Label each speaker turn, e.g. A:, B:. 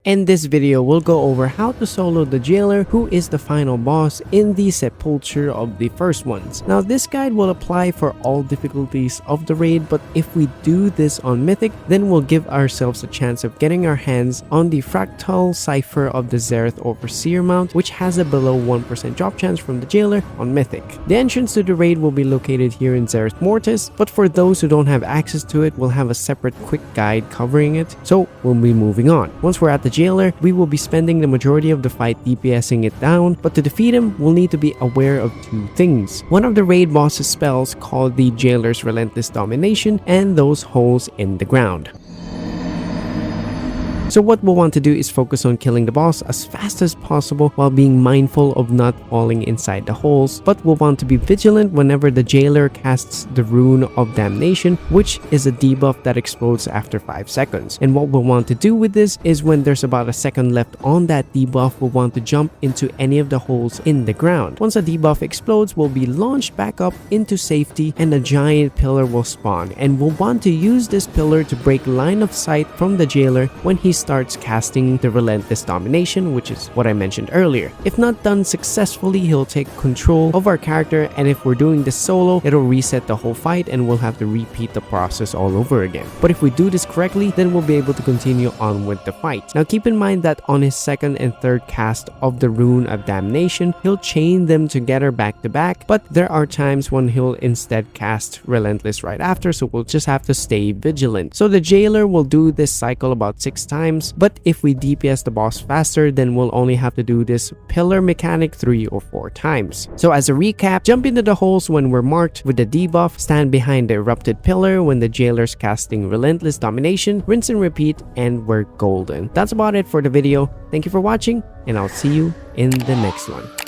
A: In this video, we'll go over how to solo the jailer, who is the final boss in the Sepulcher of the first ones. Now, this guide will apply for all difficulties of the raid, but if we do this on Mythic, then we'll give ourselves a chance of getting our hands on the Fractal Cipher of the Zereth Overseer mount, which has a below 1% drop chance from the jailer on Mythic. The entrance to the raid will be located here in Zereth Mortis, but for those who don't have access to it, we'll have a separate quick guide covering it, so we'll be moving on. Once we're at the jailer, we will be spending the majority of the fight DPSing it down, but to defeat him, we'll need to be aware of two things. One of the raid boss's spells called the Jailer's Relentless Domination and those holes in the ground. So what we'll want to do is focus on killing the boss as fast as possible while being mindful of not falling inside the holes, but we'll want to be vigilant whenever the jailer casts the Rune of Damnation, which is a debuff that explodes after 5 seconds. And what we'll want to do with this is when there's about a second left on that debuff, we'll want to jump into any of the holes in the ground. Once a debuff explodes, we'll be launched back up into safety and a giant pillar will spawn, and we'll want to use this pillar to break line of sight from the jailer when he starts casting the Relentless Domination, which is what I mentioned earlier. If not done successfully, he'll take control of our character, and if we're doing this solo, it'll reset the whole fight and we'll have to repeat the process all over again. But if we do this correctly, then we'll be able to continue on with the fight. Now keep in mind that on his second and third cast of the Rune of Damnation, he'll chain them together back to back, but there are times when he'll instead cast Relentless right after, so we'll just have to stay vigilant. So the jailer will do this cycle about 6 times, but if we DPS the boss faster, then we'll only have to do this pillar mechanic 3 or 4 times. So as a recap, jump into the holes when we're marked with the debuff, stand behind the erupted pillar when the jailer's casting Relentless Domination, rinse and repeat, and we're golden. That's about it for the video. Thank you for watching, and I'll see you in the next one.